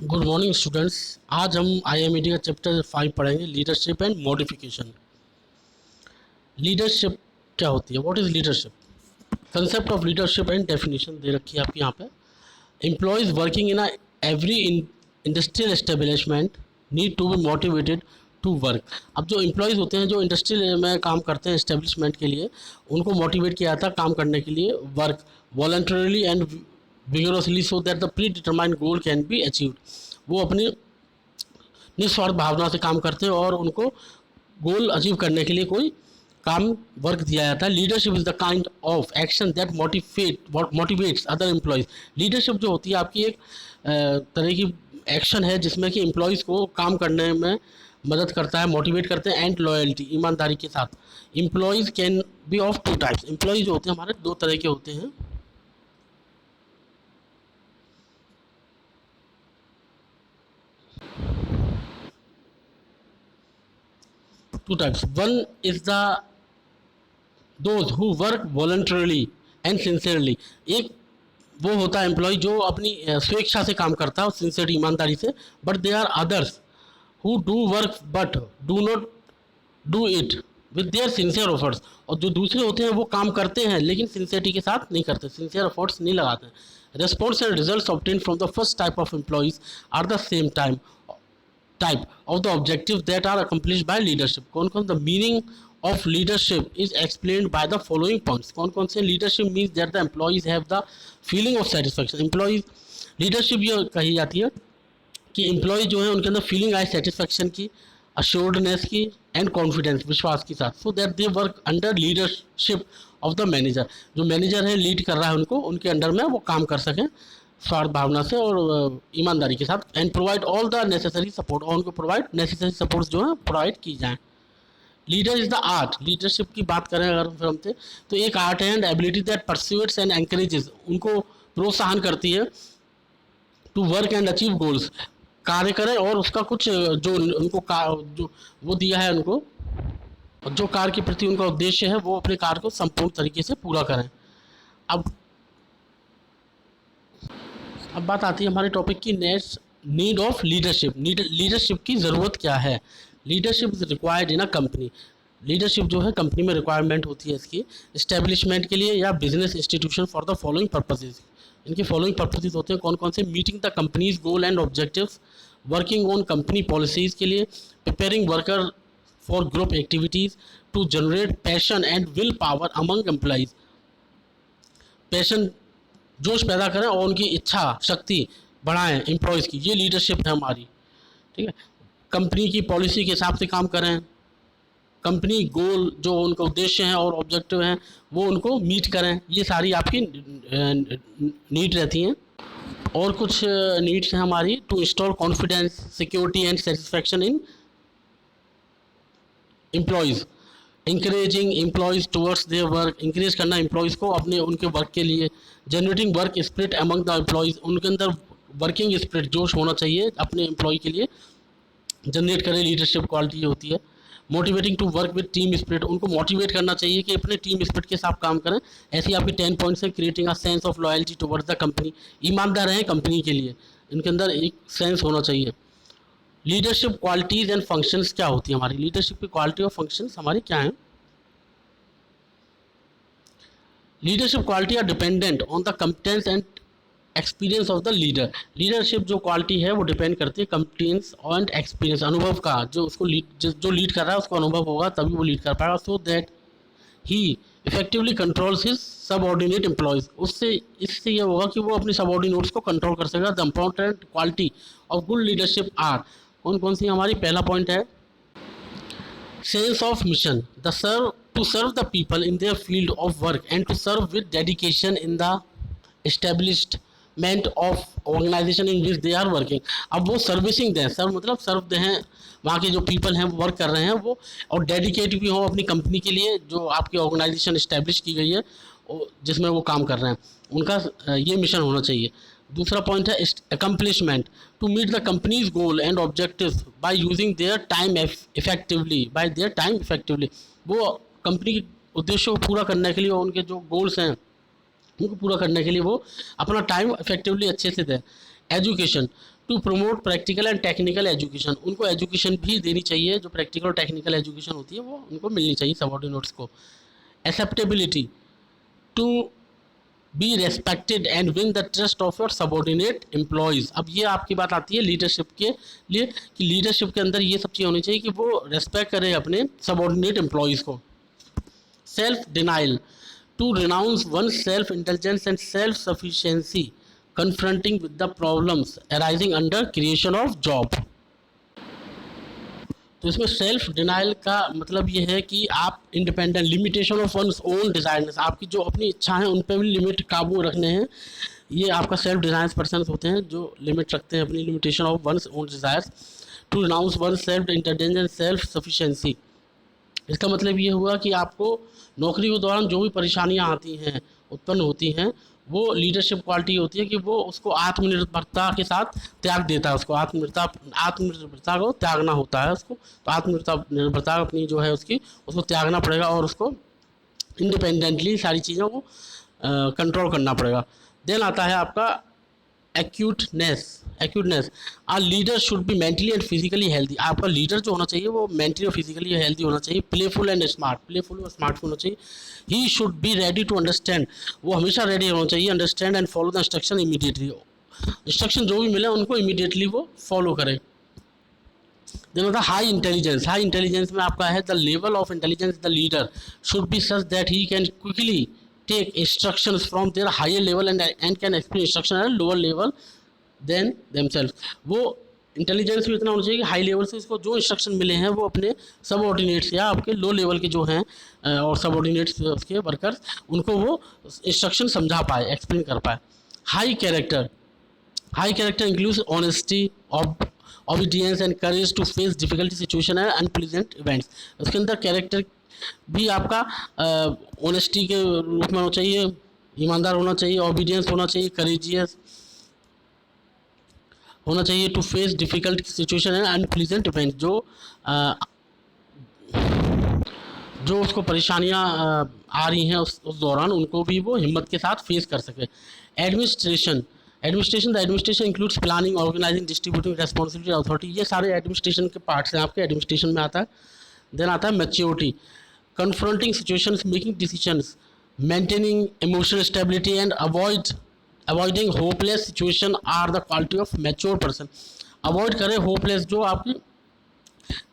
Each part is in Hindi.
Good morning students. आज हम आईएमईडी का चैप्टर 5 पढ़ेंगे, लीडरशिप एंड मॉडिफिकेशन। लीडरशिप क्या होती है? What is leadership? Concept of leadership and definition दे रखी है आपके यहाँ पे। Employees working in every industrial establishment need to be motivated to work. अब जो एम्प्लॉयज़ होते हैं जो इंडस्ट्रियल में काम करते हैं एस्टेब्लिशमेंट के लिए, उनको मोटिवेट किया जाता है काम करने के लिए, work voluntarily and vigorously so that the pre determined goal can be achieved. वो अपनी निस्वार्थ भावना से काम करते हैं और उनको गोल अचीव करने के लिए कोई काम वर्क दिया जाता है। Leadership is the kind of action that motivates other employees. Leadership जो होती है आपकी एक तरह की एक्शन है जिसमें कि एम्प्लॉयज़ को काम करने में मदद करता है, मोटिवेट करते हैं। एंड लॉयल्टी, ईमानदारी के साथ। Employees can B of two types. Employees जो होते हैं हमारे दो तरह के होते हैं। Two types. One is the those who work voluntarily and sincerely. एक वो होता है एम्प्लॉय जो अपनी स्वेच्छा से काम करता है और सिंसियर ईमानदारी से। But they are others who do work but do not do it with their sincere efforts. और जो दूसरे होते हैं वो काम करते हैं लेकिन सिंसियरिटी के साथ नहीं करते, सिंसियर एफर्ट्स नहीं लगाते हैं। Response and results obtain from the first type of employees are the same type of the objectives that are accomplished by leadership. कौन कौन the meaning of leadership is explained by the following points. कौन कौन से leadership means that the employees have the feeling of satisfaction. employees leadership ये कही जाती है कि एम्प्लॉय जो है उनके अंदर फीलिंग आए सेटिस्फैक्शन की, अश्योर्डनेस की एंड कॉन्फिडेंस, विश्वास के साथ। So that they work under leadership of the manager. जो मैनेजर है लीड कर रहा है उनको, उनके अंडर में वो काम कर सकें स्वार्थ भावना से और ईमानदारी के साथ। And provide all the necessary support, और उनको प्रोवाइड नेसेसरी सपोर्ट जो है प्रोवाइड की जाए। Leader is the art. Leadership की बात करें अगर हम तो एक आर्ट है and ability that pursuits and encourages, उनको प्रोत्साहन करती है to work and achieve goals, कार्य करें और उसका कुछ जो उनको जो वो दिया है उनको, जो कार्य के प्रति उनका उद्देश्य है वो अपने कार्य को संपूर्ण तरीके से पूरा करें। अब बात आती है हमारे टॉपिक की next, need of leadership. Leadership की ज़रूरत क्या है? Leadership is required in a company. Leadership जो है कंपनी में रिक्वायरमेंट होती है इसकी, इस्टेब्लिशमेंट के लिए या business institution for the following purposes. इनके फॉलोइंग पर्पसेज होते हैं कौन कौन से? Meeting the companies goal and objectives, working on company policies के लिए, preparing worker for group activities, to generate passion and will power among employees. Passion, जोश पैदा करें और उनकी इच्छा शक्ति बढ़ाएं एम्प्लॉयज़ की, ये लीडरशिप है हमारी। ठीक है। कंपनी की पॉलिसी के हिसाब से काम करें, कंपनी गोल जो उनका उद्देश्य हैं और ऑब्जेक्टिव हैं वो उनको मीट करें, ये सारी आपकी नीड रहती हैं। और कुछ नीड्स हैं हमारी, to install confidence, security and satisfaction in employees, encouraging employees towards their work, encourage करना एम्प्लॉयज़ को अपने उनके वर्क के लिए। Generating work spirit among the employees, उनके अंदर वर्किंग स्पिरिट, जोश होना चाहिए अपने एम्प्लॉय के लिए, जनरेट करें, लीडरशिप क्वालिटी होती है। Motivating to work with team spirit, उनको मोटिवेट करना चाहिए कि अपने टीम स्पिरिट के साथ काम करें। ऐसी आपकी 10 पॉइंट्स हैं। Creating a sense of loyalty towards the company, ईमानदार रहें कंपनी के लिए, इनके अंदर एक सेंस होना चाहिए। लीडरशिप क्वालिटीज़ एंड फंक्शंस क्या होती है हमारी? लीडरशिप की क्वालिटी और फंक्शंस हमारी क्या हैं? Leadership quality are dependent on the competence and experience of the leader. Leadership जो क्वालिटी है वो डिपेंड करती है कॉम्पिटेंस एंड एक्सपीरियंस, अनुभव का। जो उसको जो लीड कर रहा है उसको अनुभव होगा तभी वो लीड कर पाएगा। So that he effectively controls his subordinate employees, इससे ये होगा कि वो अपने सबऑर्डिनेट्स को कंट्रोल कर सकेगा। The important quality of good leadership are, कौन कौन सी हमारी? पहला पॉइंट है sense of mission, the serve to serve the people in their field of work and to serve with dedication in the establishment of organization in which they are working. अब वो सर्विसिंग दें, सर्व मतलब सर्व दें वहाँ के जो पीपल हैं वो वर्क कर रहे हैं वो, और डेडिकेट भी हों अपनी कंपनी के लिए जो आपकी ऑर्गेनाइजेशन इस्टेब्लिश की गई है जिसमें वो काम कर रहे हैं, उनका ये मिशन होना चाहिए। दूसरा पॉइंट है accomplishment, to meet the companies goal and objectives by using their time effectively. वो कंपनी के उद्देश्यों को पूरा करने के लिए और उनके जो गोल्स हैं उनको पूरा करने के लिए वो अपना टाइम इफेक्टिवली अच्छे से दें। Education, to promote practical and technical education, उनको एजुकेशन भी देनी चाहिए, जो प्रैक्टिकल और टेक्निकल एजुकेशन होती है वो उनको मिलनी चाहिए सबॉर्डिनेट्स को। Acceptability, to be respected and win the trust of your subordinate employees. अब ये आपकी बात आती है लीडरशिप के लिए कि लीडरशिप के अंदर ये सब चीज़ होनी चाहिए कि वो रेस्पेक्ट करे अपने सबॉर्डिनेट एम्प्लॉयज़ को। Self denial, to renounce one self intelligence and self sufficiency confronting with the problems arising under creation of job। तो इसमें सेल्फ डिनाइल का मतलब ये है कि आप independent, limitation of one's own desires, आपकी जो अपनी इच्छा है उन पर भी लिमिट काबू रखने हैं, ये आपका सेल्फ डिनाइल्स पर्सन होते हैं जो लिमिट रखते हैं अपनी limitation of one's own desires. To renounce one self intelligence and self sufficiency, इसका मतलब ये हुआ कि आपको नौकरी के दौरान जो भी परेशानियां आती हैं, उत्पन्न होती हैं, वो लीडरशिप क्वालिटी होती है कि वो उसको आत्मनिर्भरता के साथ त्याग देता है, उसको आत्मनिर्भरता को त्यागना होता है उसको, तो आत्मनिर्भरता अपनी जो है उसको त्यागना पड़ेगा और उसको इंडिपेंडेंटली सारी चीज़ों को कंट्रोल करना पड़ेगा। देन आता है आपका acuteness. A leader should be mentally and physically healthy, आपका लीडर जो होना चाहिए वो मेंटली और फिजिकली हेल्दी होना चाहिए। प्लेफुल एंड स्मार्ट, प्लेफुल और स्मार्ट होना चाहिए। He should be ready to understand, वो हमेशा रेडी होना चाहिए। Understand and follow the instruction immediately, instruction जो भी मिले उनको इमीडिएटली वो फॉलो करें। देन होता है हाई इंटेलिजेंस। हाई इंटेलिजेंस में आपका है the level of intelligence the leader should be such that he can quickly take instructions from their higher level and can explain instruction at lower level than themselves. वो इंटेलिजेंस भी इतना होना चाहिए कि हाई लेवल से इसको जो इंस्ट्रक्शन मिले हैं वो अपने सबऑर्डिनेट्स या आपके लो लेवल के जो हैं और सबऑर्डिनेट्स उसके वर्कर्स, उनको वो इंस्ट्रक्शन समझा पाए, एक्सप्लेन कर पाए। High character includes honesty, obedience and courage to face difficulty situation and unpleasant events. उसके अंदर कैरेक्टर भी आपका ऑनेस्टी के रूप में होना चाहिए, ईमानदार होना चाहिए, ओबीडियंस होना चाहिए, करेजियस होना चाहिए, to face difficult situation and unpleasant event, जो उसको परेशानियां आ रही हैं उस दौरान उनको भी वो हिम्मत के साथ फेस कर सके। Administration the administration includes planning, organizing, distributing, responsibility, authority, ये सारे एडमिनिस्ट्रेशन के पार्ट्स हैं आपके, एडमिनिस्ट्रेशन में आता है। देन आता है maturity, confronting situations, making decisions, maintaining emotional stability and avoiding hopeless situation are the quality of mature person. Avoid करें होपलेस, जो आपकी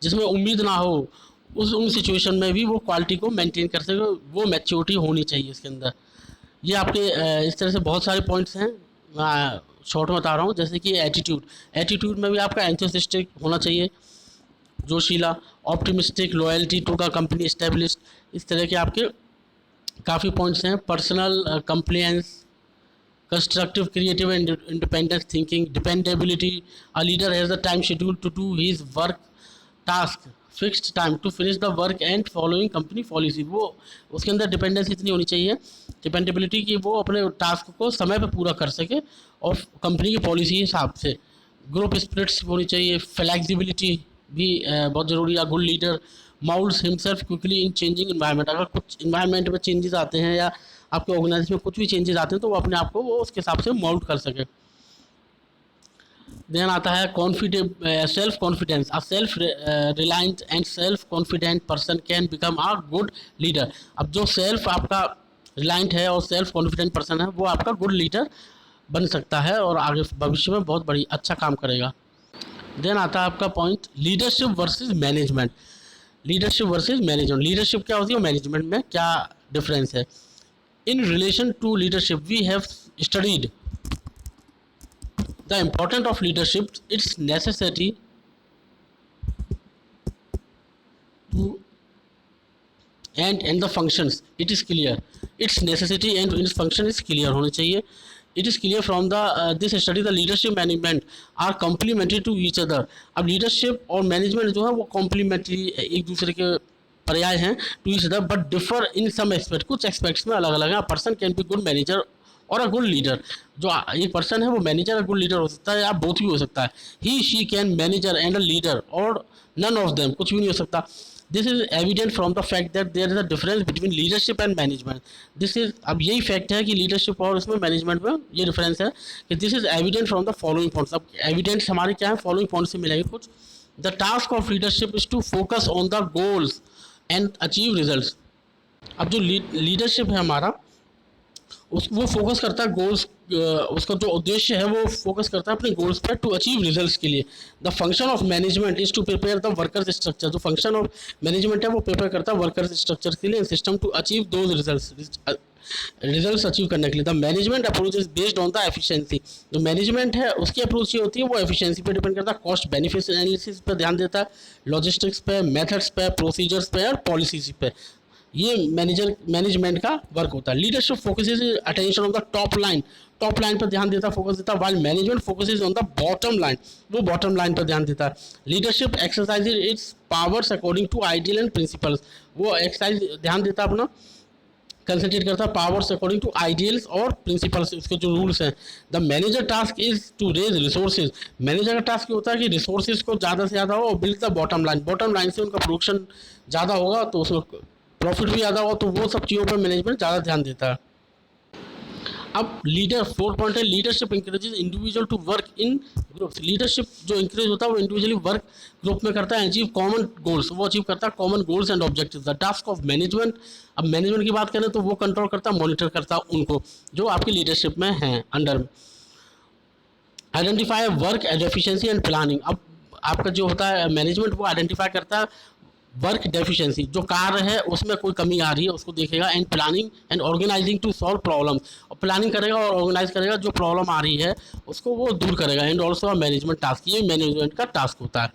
जिसमें उम्मीद ना हो, उन सिचुएशन में भी वो क्वालिटी को मेंटेन कर सके, वो मैच्योरिटी होनी चाहिए इसके अंदर। ये आपके इस तरह से बहुत सारे पॉइंट्स हैं, मैं शॉर्ट में बता रहा हूँ। जैसे कि एटीट्यूड में भी आपका एंथुसिस्टिक होना चाहिए, जोशीला, optimistic, loyalty to the company established, इस तरह के आपके काफ़ी पॉइंट्स हैं। Personal compliance, constructive, creative and independent thinking, dependability, a leader has the time schedule to do his work task, fixed time to finish the work and following company policy। वो उसके अंदर डिपेंडेंसी इतनी होनी चाहिए, डिपेंडेबिलिटी की, वो अपने टास्क को समय पे पूरा कर सके और कंपनी की पॉलिसी के हिसाब से। ग्रुप स्पिरिट्स होनी चाहिए, फ्लेक्सिबिलिटी भी बहुत ज़रूरी है। Good leader माउल्ड्स himself quickly in changing environment, अगर कुछ इन्वायरमेंट में चेंजेस आते हैं या आपके ऑर्गेनाइजेशन में कुछ भी चेंजेस आते हैं तो वो अपने आप को वो उसके हिसाब से मोल्ड कर सके। देन आता है self confidence, a self reliant and self confident person can become a good leader. अब जो सेल्फ आपका रिलायंट है और सेल्फ कॉन्फिडेंट पर्सन है वो आपका गुड लीडर बन सकता है और आगे भविष्य में बहुत बड़ी अच्छा काम करेगा। देन आता है आपका point leadership versus management. Leadership क्या होती है और मैनेजमेंट में क्या डिफरेंस है। In relation to leadership, we have studied the importance of leadership, its necessity to and the functions. It is clear. Its necessity and its function is clear होने चाहिए। It is clear from the this study the leadership management are complementary to each other। अब leadership और management जो है वो complementary एक दूसरे के पर्याय हैं to each other but differ in some aspect, कुछ एस्पेक्ट्स में अलग अलग है। Person can be good manager और अ गुड लीडर, जो एक पर्सन है वो मैनेजर और गुड लीडर हो सकता है या बोथ भी हो सकता है। He she can manager and a leader और नन ऑफ देम, कुछ भी नहीं हो सकता। This is evident from the fact that there is a difference between leadership and management. This is, अब यही फैक्ट है कि लीडरशिप और उसमें मैनेजमेंट में ये डिफरेंस है कि this is evident from the following points. अब एविडेंस हमारे क्या है, फॉलोइंग पॉइंट से मिलेंगे कुछ। The task of leadership is to focus on the goals and achieve results. अब जो लीडरशिप है हमारा, वो फोकस करता है गोल्स, उसका जो उद्देश्य है वो फोकस करता है अपने गोल्स पर टू अचीव रिजल्ट्स के लिए। The function of management is to prepare the workers structure. जो फंक्शन ऑफ मैनेजमेंट है वो प्रिपेयर करता है वर्कर्स स्ट्रक्चर के लिए, system to achieve those results achieve करने के लिए। The management approach is based on the efficiency. जो मैनेजमेंट है उसकी अप्रोच ये होती है वो एफिशिएंसी पे डिपेंड करता है, कॉस्ट बेनिफिट एनालिसिस पर ध्यान देता है, लॉजिस्टिक्स पे, मेथड्स पे, प्रोसीजर्स पे और पॉलिसीज पे। ये मैनेजमेंट का वर्क होता है। Leadership focuses attention on the top line, top line पर ध्यान देता, फोकस देता है, while management focuses on the bottom line, वो बॉटम लाइन पर ध्यान देता है। Leadership exercises its powers according to ideal and principles. वो एक्सरसाइज ध्यान देता है अपना, कंसंट्रेट करता है पावर्स अकॉर्डिंग टू आइडियल्स और प्रिंसिपल्स, उसके जो रूल्स हैं। The manager task is to raise resources. Manager का टास्क ये होता है कि रिसोर्सेज को ज़्यादा से ज़्यादा हो और build the bottom line. Bottom line से उनका प्रोडक्शन ज़्यादा होगा तो उसमें प्रॉफिट भी ज़्यादा हो, तो वो सब चीज़ों पर मैनेजमेंट ज़्यादा ध्यान देता है। अब लीडर 4 पॉइंट है, leadership encourages individual to work in groups. Leadership जो इंकरेज होता है वो इंडिविजुअली वर्क ग्रुप में करता है, अचीव कॉमन गोल्स, वो अचीव करता है common goals and objectives. The task of management, अब मैनेजमेंट की बात करें तो वो कंट्रोल करता है, मॉनिटर करता है उनको जो आपकी लीडरशिप में हैं under. Identify work and efficiency and planning. अब आपका जो होता है मैनेजमेंट वो आइडेंटिफाई करता है वर्क डेफिशिएंसी, जो कार्य है उसमें कोई कमी आ रही है उसको देखेगा, and planning and organizing to solve problem, और प्लानिंग करेगा और ऑर्गेनाइज करेगा जो प्रॉब्लम आ रही है उसको वो दूर करेगा। And also a management task, ये मैनेजमेंट का टास्क होता है।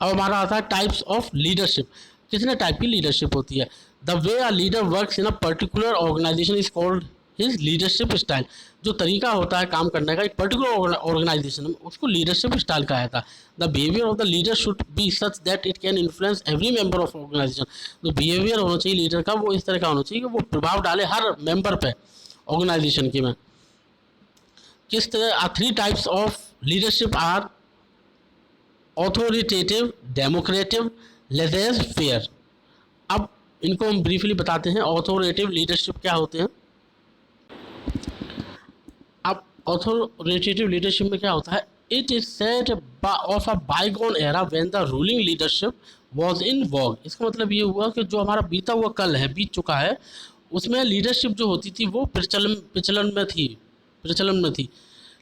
अब हमारा आता है टाइप्स ऑफ लीडरशिप। कितने टाइप की लीडरशिप होती है? The way a leader works in a particular organization is called his leadership style. जो तरीका होता है काम करने का एक पर्टिकुलर ऑर्गेनाइजेशन में उसको लीडरशिप स्टाइल कहा जाता है। The behaviour of the leader should be such that it can influence every member of organization. जो बिहेवियर होना चाहिए लीडर का वो इस तरह का होना चाहिए कि वो प्रभाव डाले हर मेंबर पे ऑर्गेनाइजेशन की में। किस तरह 3 types of leadership are authoritative, democrative, laissez faire. अब इनको हम ब्रीफली बताते हैं। ऑथोरिटेटिव लीडरशिप क्या होते हैं? अब ऑथोरिटेटिव लीडरशिप में क्या होता है? It is set of a bygone era when the ruling leadership was in vogue. इसका मतलब ये हुआ कि जो हमारा बीता हुआ कल है, बीत चुका है, उसमें लीडरशिप जो होती थी वो प्रचलन में थी।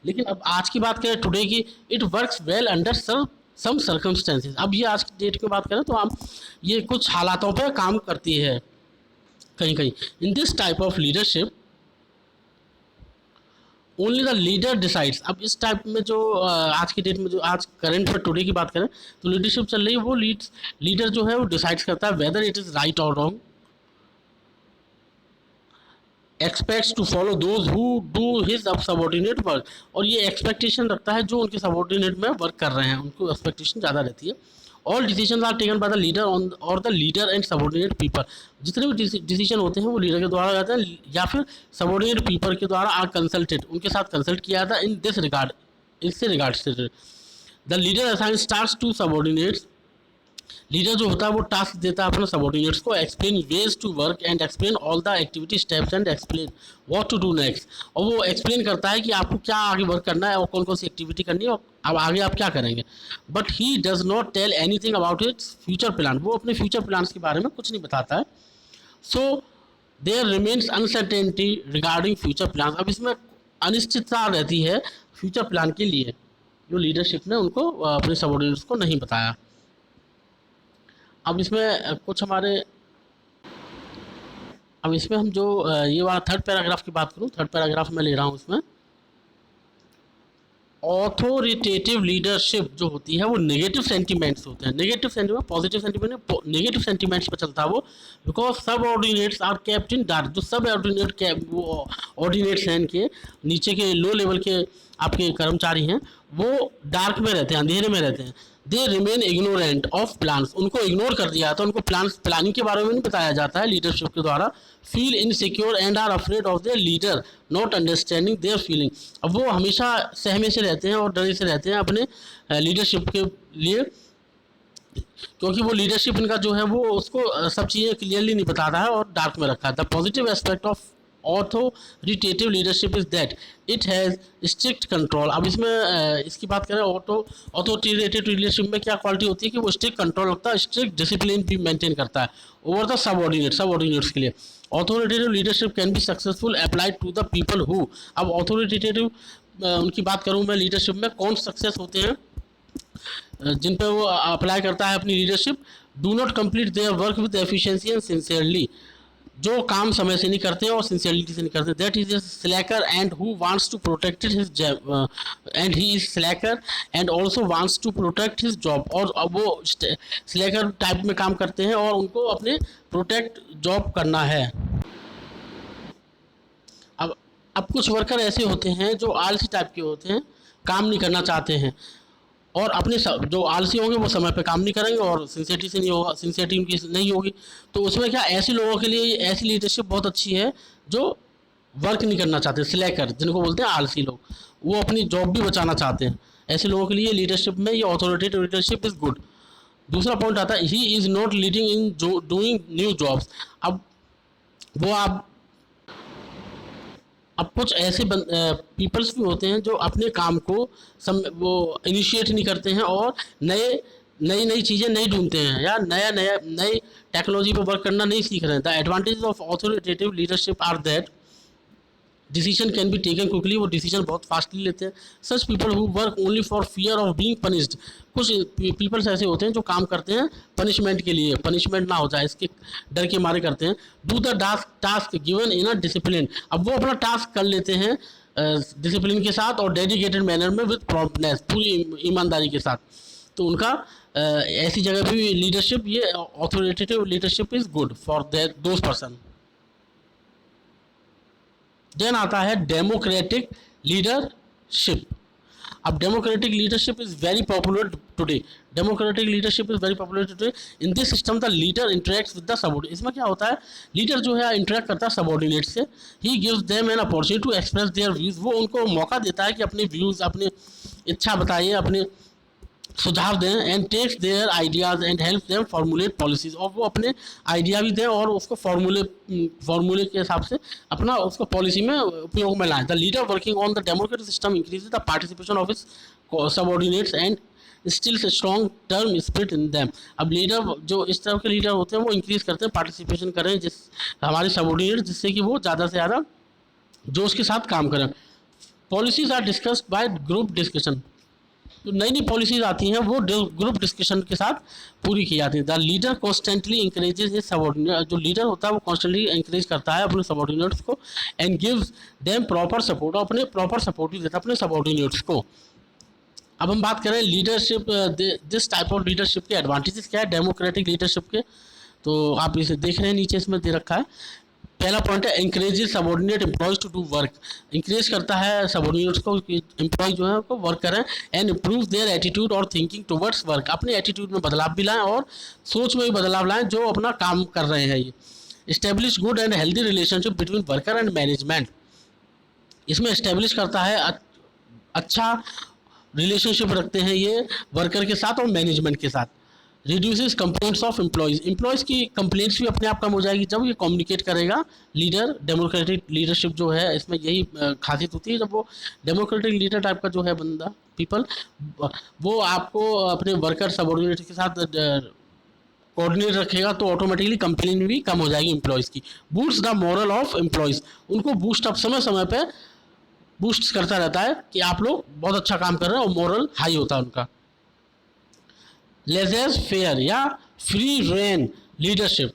लेकिन अब आज की बात करें टुडे की, it works well under some circumstances. अब ये आज की डेट की बात करें तो हम ये कुछ हालातों पे काम करती है कहीं कहीं। In this type of leadership only the leader decides. अब इस टाइप में जो आज की डेट में जो आज करंट पर टुडे की बात करें तो लीडरशिप चल रही है, वो लीडर जो है वो डिसाइड्स करता है वेदर इट इज़ राइट और wrong, expects to follow those who do his subordinate work. और ये एक्सपेक्टेशन रखता है जो उनके सबऑर्डिनेट में वर्क कर रहे हैं, उनको एक्सपेक्टेशन ज़्यादा रहती है। All decision are taken by the leader on और the leader and subordinate people. जितने भी डिसीजन होते हैं वो लीडर के द्वारा जाते हैं या फिर सबऑर्डिनेट पीपल के द्वारा आर कंसल्टेड, उनके साथ कंसल्ट किया जाता है इन दिस रिगार्ड, इससे रिगार्ड से। The leader assign task to subordinates. Leader जो होता है वो टास्क देता है अपने सबऑर्डिनेट्स को, explain ways to work and explain all the activity steps and explain what to do next. और वो एक्सप्लेन करता है कि आपको क्या आगे वर्क करना है और कौन कौन सी एक्टिविटी करनी है और अब आगे आप क्या करेंगे। But he does not tell anything about its future plan. वो अपने फ्यूचर प्लान्स के बारे में कुछ नहीं बताता है। So there remains uncertainty regarding future plan. अब इसमें अनिश्चितता रहती है फ्यूचर प्लान के लिए, जो लीडरशिप ने उनको अपने सबऑर्डिनेट्स को नहीं बताया। अब इसमें कुछ हमारे, अब इसमें हम जो ये वाला थर्ड पैराग्राफ की बात करूँ, थर्ड पैराग्राफ में ले रहा हूँ इसमें। ऑथोरिटेटिव लीडरशिप जो होती है वो नेगेटिव सेंटिमेंट्स होते हैं। Negative sentiment, positive sentiment, negative sentiments पर चलता है वो, because subordinates are kept in dark. जो सब ऑर्डिनेट्स हैं इनके नीचे के लो लेवल के आपके कर्मचारी हैं वो डार्क में रहते हैं, अंधेरे में रहते हैं। They remain ignorant of plans. उनको इग्नोर कर दिया जाता है, उनको प्लानिंग के बारे में नहीं बताया जाता है लीडरशिप के द्वारा। Feel insecure and are afraid of their leader not understanding their feeling. अब वो हमेशा सहमे से रहते हैं और डरे से रहते हैं अपने लीडरशिप के लिए, क्योंकि वो लीडरशिप इनका जो है वो उसको सब चीज़ें क्लियरली नहीं बताता है और डार्क में रखा है। The positive aspect of authoritative leadership is that it has strict control. अब इसमें इसकी बात करें ऑथोरिटेटिव लीडरशिप में क्या क्वालिटी होती है कि वो स्ट्रिक्ट कंट्रोल रखता है, स्ट्रिक्ट डिसिप्लिन भी मेंटेन करता है ओवर द सबऑर्डिनेट्स के लिए। Authoritative leadership can be successful applied to the people who. अब ऑथोरिटेटिव उनकी बात करूँ मैं लीडरशिप में कौन सक्सेस होते हैं जिन पे वो अप्लाई करता है अपनी leadership. Do not complete their work with efficiency and sincerely, जो काम समय से नहीं करते और सिंसियरिटी से नहीं करते। That is a slacker and who wants to protect his and he is slacker and also wants to protect his job. और अब वो स्लैकर टाइप में काम करते हैं और उनको अपने प्रोटेक्ट जॉब करना है। अब कुछ वर्कर ऐसे होते हैं जो आलसी टाइप के होते हैं, काम नहीं करना चाहते हैं और अपने जो आलसी होंगे वो समय पे काम नहीं करेंगे और सिंसियरिटी से नहीं होगा, सिंसियरिटी उनकी नहीं होगी। तो उसमें क्या ऐसे लोगों के लिए ऐसी लीडरशिप बहुत अच्छी है जो वर्क नहीं करना चाहते, स्लैकर जिनको बोलते हैं आलसी लोग, वो अपनी जॉब भी बचाना चाहते हैं। ऐसे लोगों के लिए लीडरशिप में ये ऑथोरिटेटिव लीडरशिप इज़ गुड। दूसरा पॉइंट आता है he is not leading in doing new jobs. अब वो अब कुछ ऐसे पीपल्स भी होते हैं जो अपने काम को वो इनिशिएट नहीं करते हैं और नई नई चीज़ें नहीं ढूंढते हैं या नई टेक्नोलॉजी पर वर्क करना नहीं सीख रहे हैं। The advantage of authoritative leadership are that decision can be taken quickly, वो डिसीजन बहुत फास्टली लेते हैं। Such people who work only for fear of being punished, कुछ पीपल्स ऐसे होते हैं जो काम करते हैं पनिशमेंट के लिए, पनिशमेंट ना हो जाए इसके डर के मारे करते हैं। Do the task given in a discipline, अब वो अपना टास्क कर लेते हैं डिसिप्लिन के साथ और डेडिकेटेड मैनर में विद प्रॉम्प्टनेस, पूरी ईमानदारी के साथ। तो उनका ऐसी जगह भी लीडरशिप, ये authoritative leadership is good for those person. Then आता है डेमोक्रेटिक लीडरशिप। अब democratic leadership is very popular today. Democratic leadership is very popular today. In this system the leader interacts with the subordinate. इसमें क्या होता है, लीडर जो है इंटरेक्ट करता है सबऑर्डिनेट से। He gives them an opportunity to express their views, वो उनको मौका देता है कि अपने व्यूज, अपने इच्छा बताइए, अपने सुझाव दें। And takes their ideas and help them formulate policies, और वो अपने आइडिया भी दें और उसको फॉर्मूले के हिसाब से अपना उसको पॉलिसी में उपयोग में लाएं। The leader working on the democratic system increase the participation of its subordinates and still strong term spirit in them. अब लीडर जो इस तरह के लीडर होते हैं वो इंक्रीज करते हैं पार्टिसिपेशन करें जिस हमारे सबऑर्डिनेट, जिससे कि वो ज़्यादा से ज़्यादा जोश के साथ काम करें। Policies are discussed by group discussion, तो नई नई पॉलिसीज आती हैं वो ग्रुप डिस्कशन के साथ पूरी की जाती है। The leader constantly encourages his subordinate, जो लीडर होता है वो कॉन्स्टेंटली इंकरेज करता है अपने सबऑर्डिनेट्स को and gives them proper support, और अपने प्रॉपर सपोर्ट भी देता है अपने सबऑर्डिनेट्स को। अब हम बात करें leadership, this type of leadership के एडवांटेजेस क्या है डेमोक्रेटिक लीडरशिप के, तो आप इसे देख रहे हैं नीचे इसमें दे रखा है। पहला पॉइंट है encourages subordinate employees to do work, encourage करता है सबऑर्डिनेट्स को कि एम्प्लॉय जो है वो वर्क करें एंड इम्प्रूव देयर एटीट्यूड और थिंकिंग टुवर्ड्स वर्क, अपने एटीट्यूड में बदलाव भी लाएं और सोच में भी बदलाव लाएं जो अपना काम कर रहे हैं। ये establish good and healthy relationship between worker and management, इसमें इस्टेब्लिश करता है अच्छा रिलेशनशिप रखते हैं ये वर्कर के साथ और मैनेजमेंट के साथ। रिड्यूसेस कंप्लेंट्स ऑफ एम्प्लॉयज़ की कंप्लेंट्स भी अपने आप कम हो जाएगी जब ये कम्युनिकेट करेगा लीडर। डेमोक्रेटिक लीडरशिप जो है इसमें यही खासियत होती है, जब वो डेमोक्रेटिक लीडर टाइप का जो है बंदा पीपल, वो आपको अपने वर्कर सबऑर्डिनेट के साथ कोऑर्डिनेट रखेगा तो ऑटोमेटिकली कंप्लेंट भी कम हो जाएगी एम्प्लॉयज़ की। Boost the moral of employees, उनको बूस्ट अप समय समय पे बूस्ट करता रहता है कि आप लोग बहुत अच्छा काम कर रहे हैं और मोरल हाई होता है उनका। लेजेस फेयर या फ्री रेन लीडरशिप,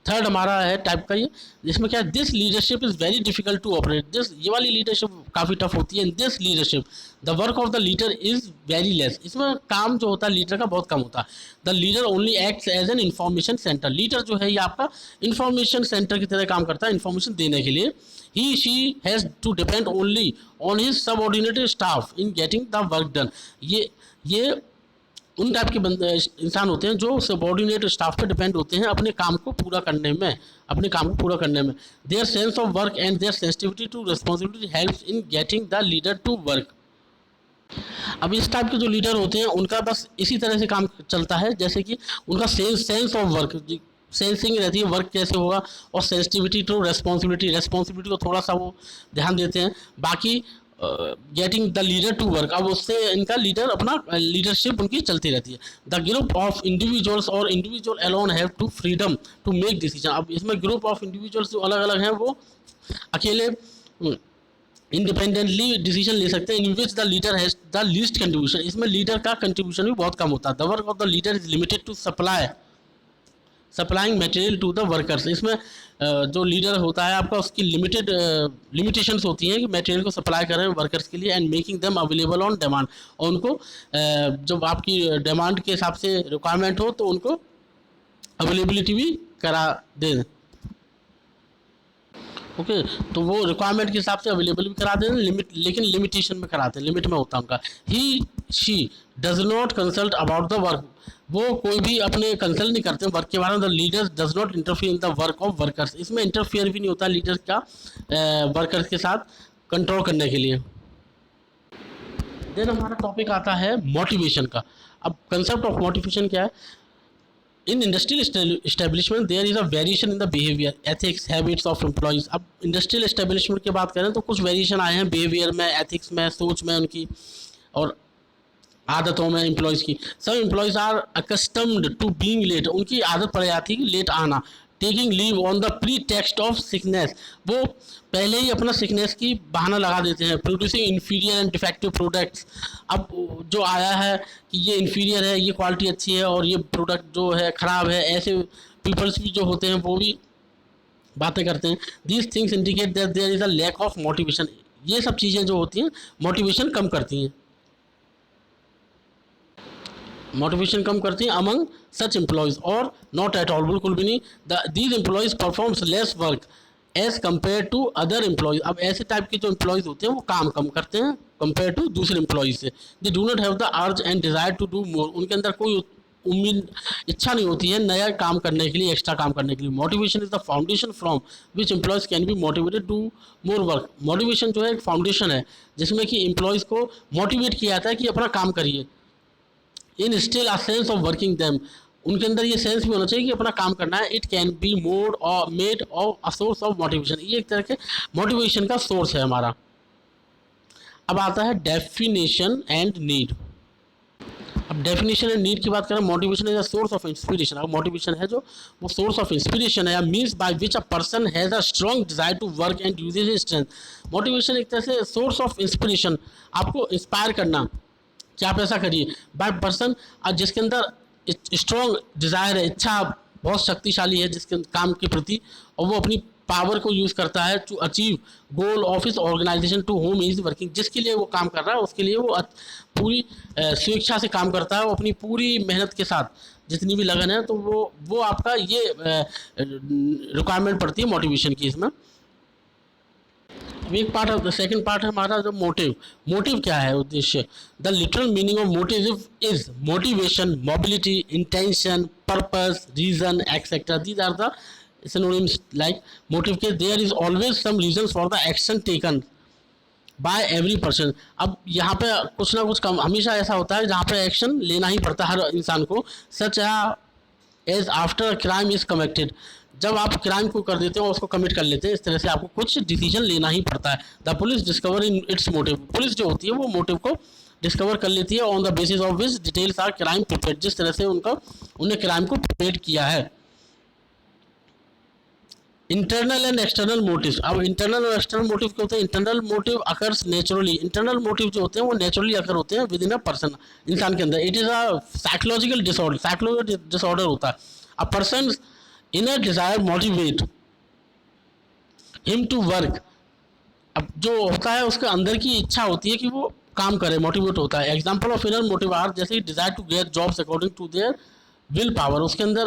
थर्ड हमारा है टाइप का ये, जिसमें क्या है this leadership is very difficult to operate, this ये वाली लीडरशिप काफ़ी टफ होती है। This leadership the work of the leader is very less, इसमें काम जो होता है लीडर का बहुत कम होता है। The leader only acts as an information centre, leader जो है ये आपका इन्फॉर्मेशन सेंटर की तरह काम करता है इन्फॉर्मेशन देने के लिए। he she has to depend only on his subordinate staff in getting the work done, ये उन टाइप के इंसान होते हैं जो सबऑर्डिनेट स्टाफ पे डिपेंड होते हैं अपने काम को पूरा करने में। Their sense of work and their sensitivity to responsibility helps in getting the leader to work. अब इस टाइप के जो लीडर होते हैं उनका बस इसी तरह से काम चलता है जैसे कि उनका सेंस ऑफ वर्क, सेंसिंग रहती है वर्क कैसे होगा, और सेंसिटिविटी टू रेस्पॉन्सिबिलिटी को थोड़ा सा वो ध्यान देते हैं। बाकी getting the leader to work, अब उससे इनका लीडर अपना लीडरशिप उनकी चलती रहती है। द ग्रुप ऑफ इंडिविजुअल्स और individual alone have to freedom to make decision, अब इसमें ग्रुप ऑफ इंडिविजुअल्स जो अलग अलग हैं वो अकेले इंडिपेंडेंटली डिसीजन ले सकते हैं। In which the leader has the least contribution, इसमें लीडर का कंट्रीब्यूशन भी बहुत कम होता है। The work of the leader is limited to supplying material to the workers, इसमें जो लीडर होता है आपका उसकी लिमिटेशंस होती हैं कि मटेरियल को सप्लाई करें वर्कर्स के लिए, and making them available on demand, और उनको जब आपकी डिमांड के हिसाब से रिक्वायरमेंट हो तो उनको अवेलेबिलिटी भी करा दें। ओके तो वो रिक्वायरमेंट के हिसाब से अवेलेबल भी करा दें, लेकिन लिमिटेशन में कराते हैं, लिमिट में होता है उनका। He she does not consult about the work, वो कोई भी अपने कंसल्ट नहीं करते वर्क के बारे में। The leader does not interfere in the work of workers, इसमें इंटरफियर भी नहीं होता लीडर का वर्कर्स के साथ कंट्रोल करने के लिए। देन हमारा टॉपिक आता है मोटिवेशन का। अब कंसेप्ट ऑफ मोटिवेशन क्या है? In industrial establishment there is a variation in the behaviour, ethics, habits of employees. अब इंडस्ट्रियल इस्टेब्लिशमेंट की बात करें तो कुछ वेरिएशन आए हैं बिहेवियर में, एथिक्स में, सोच में उनकी, और आदतों में एम्प्लॉयज़ की। सब employees are accustomed to being late, उनकी आदत पड़ जाती है लेट आना। Taking leave on the pretext of sickness, वो पहले ही अपना सिकनेस की बहाना लगा देते हैं। Producing inferior and defective products, अब जो आया है कि ये इन्फीरियर है, ये क्वालिटी अच्छी है और ये प्रोडक्ट जो है ख़राब है, ऐसे पीपल्स भी जो होते हैं वो भी बातें करते हैं। These things indicate that there is a lack of motivation, ये सब चीज़ें जो होती हैं मोटिवेशन कम करती हैं, मोटिवेशन कम करती हैं अमंग सच एम्प्लॉयज़, और नॉट एट ऑल, बिल्कुल भी नहीं। These employees performs less work as compare to other employees, अब ऐसे टाइप के जो एम्प्लॉयज़ होते हैं वो काम कम करते हैं कंपेयर टू दूसरे एम्प्लॉयज़ से। They do not have the urge and desire to do more, उनके अंदर कोई उम्मीद इच्छा नहीं होती है नया काम करने के लिए, एक्स्ट्रा काम करने के लिए। Motivation is the foundation from which employees can be motivated to more work, motivation जो है एक फाउंडेशन है जिसमें कि एम्प्लॉयज़ को मोटिवेट किया जाता है कि अपना काम करिए। In still a sense of working them, उनके अंदर ये सेंस भी होना चाहिए कि अपना काम करना है। इट कैन बी मोड और made of a source of motivation, ये एक तरह के मोटिवेशन का सोर्स है हमारा। अब आता है डेफिनेशन एंड नीड। अब डेफिनेशन एंड नीड की बात करें, motivation is a source of inspiration. अब मोटिवेशन है जो वो सोर्स ऑफ इंस्पिरेशन है, means by which a person has a strong desire to work and uses his strength. Motivation एक तरह से सोर्स ऑफ इंस्पिरेशन, आपको इंस्पायर करना कि आप ऐसा करिए। बाय पर्सन जिसके अंदर स्ट्रॉन्ग डिज़ायर है, इच्छा बहुत शक्तिशाली है जिसके काम के प्रति, और वो अपनी पावर को यूज़ करता है to achieve goal of his organisation to whom is working, जिसके लिए वो काम कर रहा है उसके लिए वो पूरी स्वेच्छा से काम करता है, वो अपनी पूरी मेहनत के साथ जितनी भी लगन है, तो वो आपका ये रिक्वायरमेंट पड़ती है मोटिवेशन की इसमें। अब एक पार्ट, सेकंड पार्ट है हमारा जो मोटिव क्या है, उद्देश्य। The literal meaning of motive is motivation, mobility, intention, purpose, reason etcetera. These are the synonyms like motive के there is always some reasons for the action taken by every person। अब यहाँ पे कुछ ना कुछ कम हमेशा ऐसा होता है जहाँ पे एक्शन लेना ही पड़ता है हर इंसान को। Such as after crime is committed, जब आप क्राइम को कर देते हो उसको कमिट कर लेते हैं, इस तरह से आपको कुछ डिसीजन लेना ही पड़ता है। The police discover in its motive, police जो होती है वो मोटिव को डिस्कवर कर लेती है on the basis of which details are crime prepared, जिस तरह से उन्हें क्राइम को प्रिपेयर किया है। Internal and external motive. अब इंटरनल और एक्सटर्नल मोटिव क्या होते हैं? Internal motive occurs naturally, internal motive जो होते हैं वो नेचुरली अकर होते हैं विद इन अ पर्सन, इंसान के अंदर। It is a psychological disorder होता है। A person inner desire motivate him to work, अब जो होता है उसके अंदर की इच्छा होती है कि वो काम करे, मोटिवेट होता है। Example of inner motive are जैसे desire to get jobs according to their will power, उसके अंदर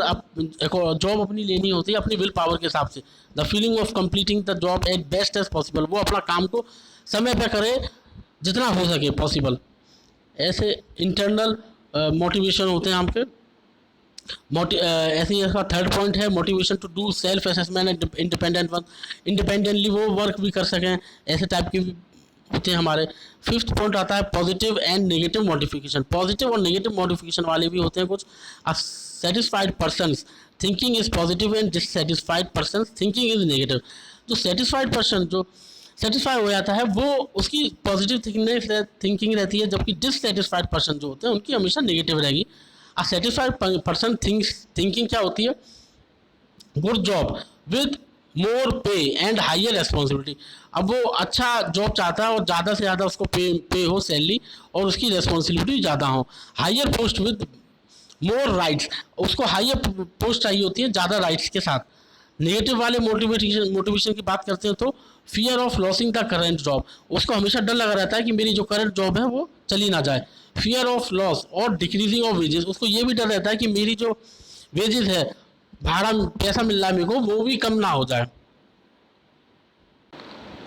जॉब अपनी लेनी होती है अपनी विल पावर के हिसाब से। The feeling of completing the job at best as possible, वो अपना काम को समय पर करे जितना हो सके पॉसिबल। ऐसे इंटरनल मोटिवेशन होते हैं आपके। ऐसे ही इसका थर्ड पॉइंट है motivation to do self assessment and independent work, independently वो वर्क भी कर सकें, ऐसे टाइप की होते हैं हमारे। फिफ्थ पॉइंट आता है positive and negative modification. Positive और नेगेटिव मॉडिफिकेशन वाले भी होते हैं कुछ। Satisfied person thinking is positive and dissatisfied person thinking is negative. जो सेटिस्फाइड पर्सन जो सेटिस्फाई हो जाता है वो उसकी पॉजिटिव थिंकिंग रहती है, जबकि डिससेटिस्फाइड पर्सन जो होते हैं उनकी हमेशा नेगेटिव रहेगी। अ सेटिस्फाइड पर्सन थिंकिंग क्या होती है, गुड जॉब विद मोर पे एंड हायर रेस्पॉन्सिबिलिटी। अब वो अच्छा जॉब चाहता है और ज़्यादा से ज़्यादा उसको पे हो सैलरी, और उसकी रेस्पॉन्सिबिलिटी ज़्यादा हो। Higher post with more rights, उसको हायर पोस्ट चाहिए होती है ज़्यादा राइट्स के साथ। नेगेटिव वाले मोटिवेशन की बात करते हैं तो fear of losing the current job, उसको हमेशा डर लगा रहता है कि मेरी जो करंट जॉब है वो चली ना जाए। फियर ऑफ लॉस और डिक्रीजिंग ऑफ वेजेस, उसको ये भी डर रहता है कि मेरी जो वेजेस है, भाड़ा पैसा मिल रहा है मेरे को, वो भी कम ना हो जाए।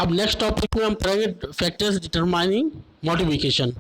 अब नेक्स्ट टॉपिक में हम पढ़ेंगे फैक्टर्स डिटरमाइनिंग मोटिवेशन।